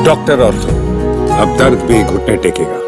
Doctor ortho, अब दर्द भी घुटने टेकेगा।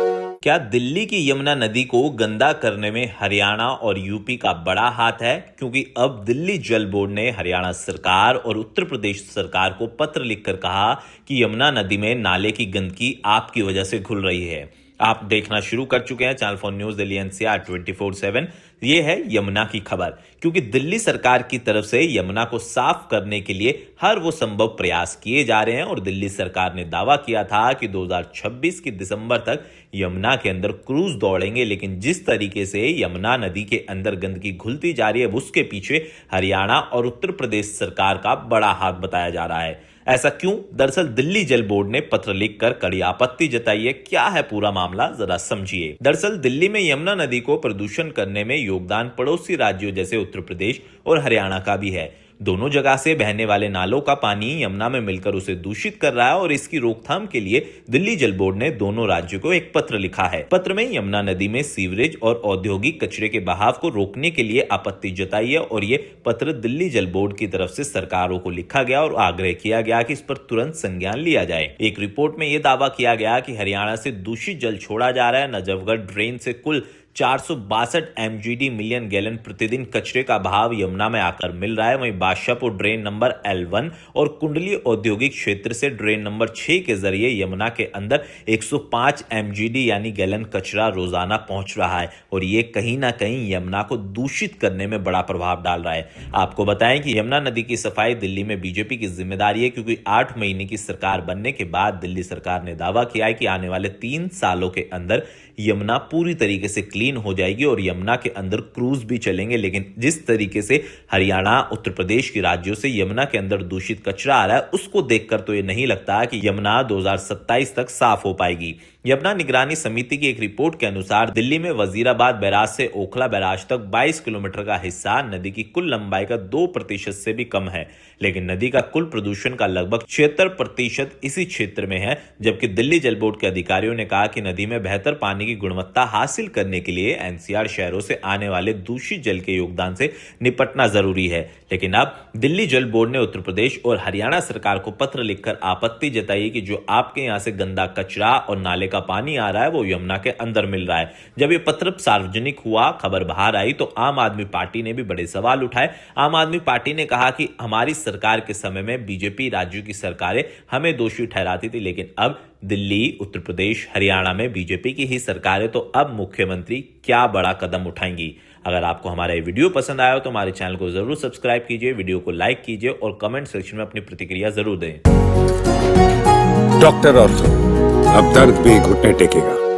क्या दिल्ली की यमुना नदी को गंदा करने में हरियाणा और यूपी का बड़ा हाथ है? क्योंकि अब दिल्ली जल बोर्ड ने हरियाणा सरकार और उत्तर प्रदेश सरकार को पत्र लिखकर कहा कि यमुना नदी में नाले की गंदगी आपकी वजह से घुल रही है। आप देखना शुरू कर चुके हैं channel for news Delhi NCR 24/7। ये है यमुना की खबर, क्योंकि दिल्ली सरकार की तरफ से यमुना को साफ करने के लिए हर वो संभव प्रयास किए जा रहे हैं और दिल्ली सरकार ने दावा किया था कि 2026 की दिसंबर तक यमुना के अंदर क्रूज दौड़ेंगे। लेकिन जिस तरीके से यमुना नदी के अंदर गंदगी घुलती जा रही है, उसके पीछे हरियाणा और उत्तर प्रदेश सरकार का बड़ा हाथ बताया जा रहा है। ऐसा क्यों? दरअसल दिल्ली जल बोर्ड ने पत्र लिखकर कड़ी आपत्ति जताई है। क्या है पूरा मामला, जरा समझिए। दरअसल दिल्ली में यमुना नदी को प्रदूषण करने में योगदान पड़ोसी राज्यों जैसे उत्तर प्रदेश और हरियाणा का भी है। दोनों जगह से बहने वाले नालों का पानी यमुना में मिलकर उसे दूषित कर रहा है और इसकी रोकथाम के लिए दिल्ली जल बोर्ड ने दोनों राज्यों को एक पत्र लिखा है। पत्र में यमुना नदी में सीवरेज और औद्योगिक कचरे के बहाव को रोकने के लिए आपत्ति जताई है और ये पत्र दिल्ली जल बोर्ड की तरफ से सरकारों को लिखा गया और आग्रह किया गया कि इस पर तुरंत संज्ञान लिया जाए। एक रिपोर्ट में यह दावा किया गया कि हरियाणा से दूषित जल छोड़ा जा रहा है। नजफगढ़ ड्रेन से कुल 462 MGD मिलियन गैलन प्रतिदिन कचरे का बहाव यमुना में आकर मिल रहा है। वहीं बादशाहपुर ड्रेन नंबर L1 और कुंडली औद्योगिक क्षेत्र से ड्रेन नंबर 6 के जरिए यमुना के अंदर 105 MGD यानी गैलन कचरा रोजाना पहुंच रहा है और ये कहीं ना कहीं यमुना को दूषित करने में बड़ा प्रभाव डाल रहा है। आपको बताएं कि यमुना नदी की सफाई दिल्ली में बीजेपी की जिम्मेदारी है, क्योंकि 8 महीने की सरकार बनने के बाद दिल्ली सरकार ने दावा किया है कि आने वाले 3 सालों के अंदर यमुना पूरी तरीके से क्लीन हो जाएगी और यमुना के अंदर क्रूज भी चलेंगे। लेकिन जिस तरीके से हरियाणा उत्तर प्रदेश के राज्यों से यमुना के अंदर दूषित कचरा आ रहा है, उसको देखकर तो ये नहीं लगता कि यमुना 2027 तक साफ हो पाएगी। यमुना निगरानी समिति की एक रिपोर्ट के अनुसार दिल्ली में वजीराबाद बैराज से ओखला बैराज तक 22 किलोमीटर का हिस्सा नदी की कुल लंबाई का 2% से भी कम है, लेकिन नदी का कुल प्रदूषण का लगभग 76% इसी क्षेत्र में है। जबकि दिल्ली जल बोर्ड के अधिकारियों ने कहा कि नदी में बेहतर पानी की गुणवत्ता हासिल करने के लिए एनसीआर शहरों से आने वाले दूषित जल के योगदान से निपटना जरूरी है। लेकिन अब दिल्ली जल बोर्ड ने उत्तर प्रदेश और हरियाणा सरकार को पत्र लिखकर आपत्ति जताई कि जो आपके यहां से गंदा कचरा और नाले का पानी आ रहा है वो यमुना के अंदर मिल रहा है। जब ये पत्र सार्वजनिक हुआ, खबर बाहर आई, तो आम आदमी पार्टी ने भी बड़े सवाल उठाए। आम आदमी पार्टी ने कहा कि हमारी सरकार के समय में बीजेपी राज्यों की सरकारें हमें दोषी ठहराती थी, लेकिन अब दिल्ली, उत्तर प्रदेश, हरियाणा में बीजेपी की ही सरकार है, तो अब मुख्यमंत्री क्या बड़ा कदम उठाएंगी। अगर आपको हमारा ये वीडियो पसंद आया हो तो हमारे चैनल को जरूर सब्सक्राइब कीजिए, वीडियो को लाइक कीजिए और कमेंट सेक्शन में अपनी प्रतिक्रिया जरूर दें। डॉक्टर ऑर्थो, अब दर्द भी घुटने टेकेगा।